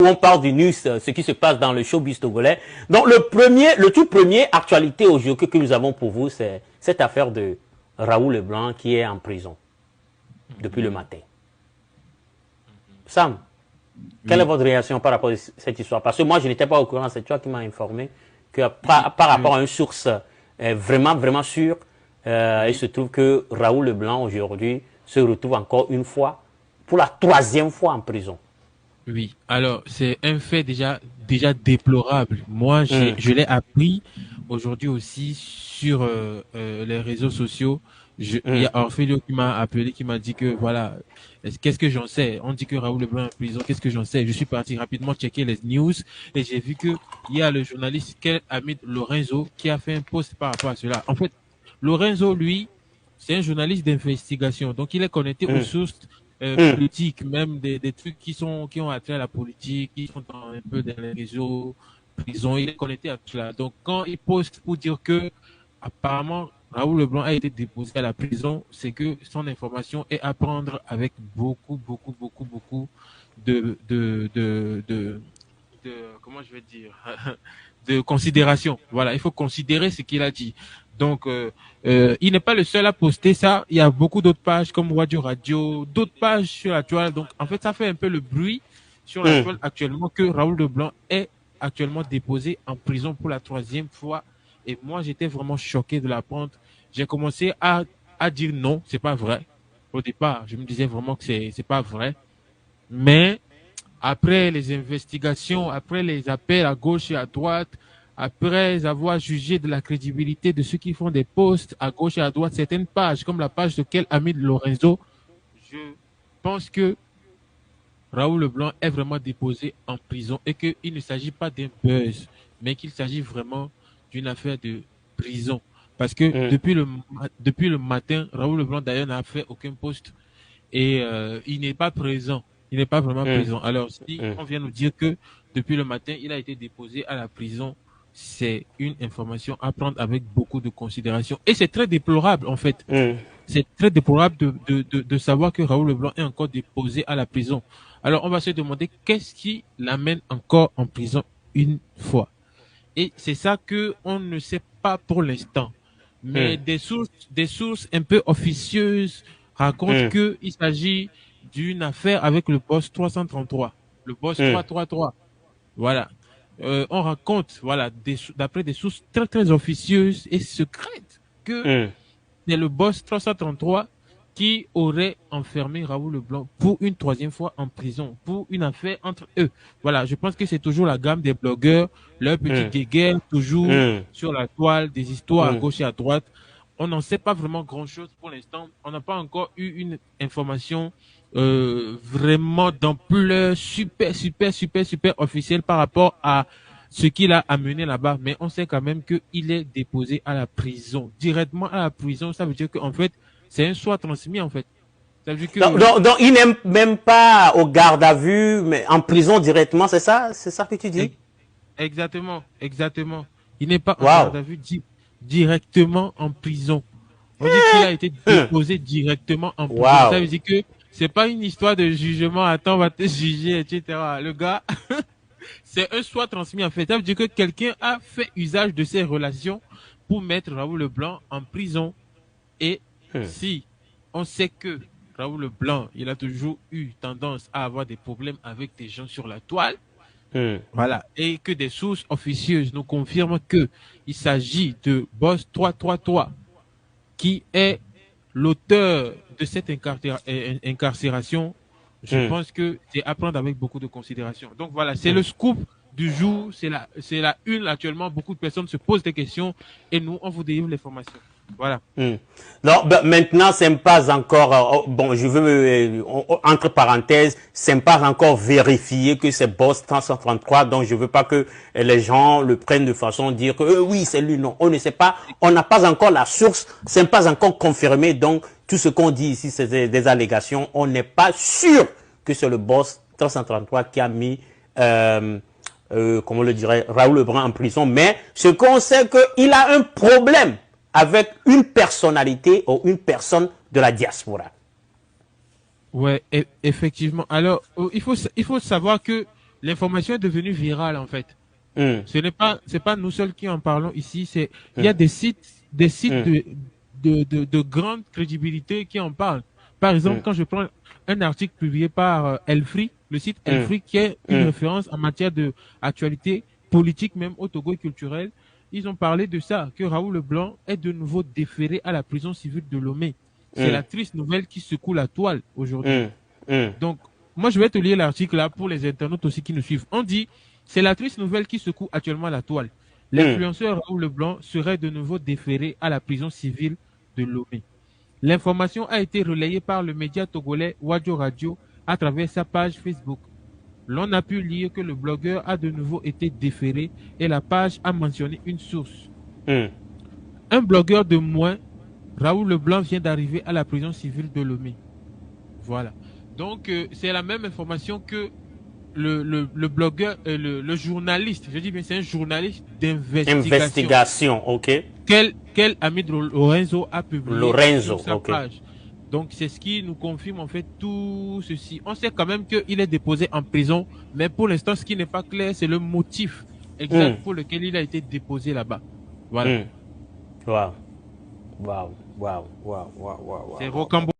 On parle du news, ce qui se passe dans le showbiz togolais. Donc le tout premier actualité aujourd'hui que nous avons pour vous, c'est cette affaire de Raoul Leblanc qui est en prison depuis le matin. Sam, quelle est votre réaction par rapport à cette histoire? Parce que moi, je n'étais pas au courant, c'est toi qui m'as informé que par rapport à une source vraiment sûre, il se trouve que Raoul Leblanc aujourd'hui se retrouve encore une fois, pour la troisième fois en prison. Oui, alors c'est un fait déjà déplorable. Moi, je l'ai appris aujourd'hui aussi sur les réseaux sociaux. Il y a Orphelio qui m'a appelé, qui m'a dit que voilà, qu'est-ce que j'en sais? On dit que Raoul Leblanc est en prison, qu'est-ce que j'en sais? Je suis parti rapidement checker les news et j'ai vu que il y a le journaliste Hamid Lorenzo qui a fait un post par rapport à cela. En fait, Lorenzo, lui, c'est un journaliste d'investigation, donc il est connecté aux sources politiques, même des trucs qui ont attrait à la politique, qui sont un peu dans les réseaux, prison, il est connecté à tout cela. Donc quand il poste pour dire que apparemment Raoul Leblanc a été déposé à la prison, c'est que son information est à prendre avec beaucoup de comment je vais dire de considération. Voilà, il faut considérer ce qu'il a dit. Donc, il n'est pas le seul à poster ça. Il y a beaucoup d'autres pages comme Wadio Radio, d'autres pages sur la toile. Donc, en fait, ça fait un peu le bruit sur la toile actuellement que Raoul Leblanc est actuellement déposé en prison pour la troisième fois. Et moi, j'étais vraiment choqué de l'apprendre. J'ai commencé à dire non, c'est pas vrai. Au départ, je me disais vraiment que c'est pas vrai. Mais après les investigations, après les appels à gauche et à droite, après avoir jugé de la crédibilité de ceux qui font des posts à gauche et à droite, certaines pages, comme la page de quel Hamid Lorenzo, je pense que Raoul Leblanc est vraiment déposé en prison et qu'il ne s'agit pas d'un buzz, mais qu'il s'agit vraiment d'une affaire de prison. Parce que depuis le matin, Raoul Leblanc d'ailleurs n'a fait aucun post et il n'est pas présent. Il n'est pas vraiment présent. Alors, si on vient nous dire que depuis le matin, il a été déposé à la prison, c'est une information à prendre avec beaucoup de considération. Et c'est très déplorable, en fait. C'est très déplorable de savoir que Raoul Leblanc est encore déposé à la prison. Alors, on va se demander qu'est-ce qui l'amène encore en prison une fois. Et c'est ça que on ne sait pas pour l'instant. Mais des sources un peu officieuses racontent qu'il s'agit d'une affaire avec le boss 333, le boss 333. Voilà. On raconte, voilà, d'après des sources très officieuses et secrètes, que c'est le boss 333 qui aurait enfermé Raoul Leblanc pour une troisième fois en prison, pour une affaire entre eux. Voilà, je pense que c'est toujours la gamme des blogueurs, leur petit guéguerre, toujours sur la toile, des histoires à gauche et à droite. On n'en sait pas vraiment grand-chose pour l'instant. On n'a pas encore eu une information vraiment d'ampleur super officielle par rapport à ce qu'il a amené là-bas. Mais on sait quand même qu'il est déposé à la prison. Directement à la prison, ça veut dire qu'en fait, c'est un soin transmis, en fait. Ça veut dire que... donc il n'est même pas au garde à vue, mais en prison directement, c'est ça? C'est ça que tu dis? Exactement. Il n'est pas en garde à vue directement en prison. On dit qu'il a été déposé directement en prison. Ça veut dire que c'est pas une histoire de jugement, attends, on va te juger, etc. Le gars, c'est un soin transmis, en fait. Ça veut dire que quelqu'un a fait usage de ses relations pour mettre Raoul Leblanc en prison. Et si on sait que Raoul Leblanc, il a toujours eu tendance à avoir des problèmes avec des gens sur la toile, voilà, et que des sources officieuses nous confirment que il s'agit de Boss 333, qui est l'auteur de cette incarcération, je pense que c'est à prendre avec beaucoup de considération. Donc voilà, c'est le scoop du jour, c'est la une actuellement. Beaucoup de personnes se posent des questions et nous, on vous délivre l'information. Voilà. Non, ben, maintenant, c'est pas encore, bon, je veux, entre parenthèses, c'est pas encore vérifié que c'est Boss 333, donc je veux pas que les gens le prennent de façon dire que oui, c'est lui, non, on ne sait pas, on n'a pas encore la source, c'est pas encore confirmé, donc tout ce qu'on dit ici, c'est des allégations, on n'est pas sûr que c'est le Boss 333 qui a mis, comment on le dirait, Raoul Leblanc en prison, mais ce qu'on sait qu'il a un problème avec une personnalité ou une personne de la diaspora. Ouais, effectivement. Alors, il faut savoir que l'information est devenue virale en fait. hum, C'est pas nous seuls qui en parlons ici, il y a des sites hum, de grande crédibilité qui en parlent. Par exemple, hum, quand je prends un article publié par Elfree, le site hum, Elfree qui est une hum, référence en matière de actualité politique même au Togo et culturelle, ils ont parlé de ça, que Raoul Leblanc est de nouveau déféré à la prison civile de Lomé. C'est hum, la triste nouvelle qui secoue la toile aujourd'hui. hum, hum, Donc, moi, je vais te lire l'article là pour les internautes aussi qui nous suivent. On dit, c'est la triste nouvelle qui secoue actuellement la toile. hum, L'influenceur Raoul Leblanc serait de nouveau déféré à la prison civile de Lomé. L'information a été relayée par le média togolais Wadjo Radio à travers sa page Facebook. L'on a pu lire que le blogueur a de nouveau été déféré et la page a mentionné une source. hum. Un blogueur de moins, Raoul Leblanc vient d'arriver à la prison civile de Lomé. Voilà. Donc, c'est la même information que le blogueur, le journaliste, je dis bien, c'est un journaliste d'investigation Investigation, ok. quel ami de Lorenzo a publié sur Lorenzo, sa ok. page. Donc, c'est ce qui nous confirme en fait tout ceci. On sait quand même qu'il est déposé en prison, mais pour l'instant, ce qui n'est pas clair, c'est le motif Hum, exact pour lequel il a été déposé là-bas. Voilà. hum. Wow. Wow. Wow. Wow. Wow. Wow. C'est Wow. Wow. Rocambolesque.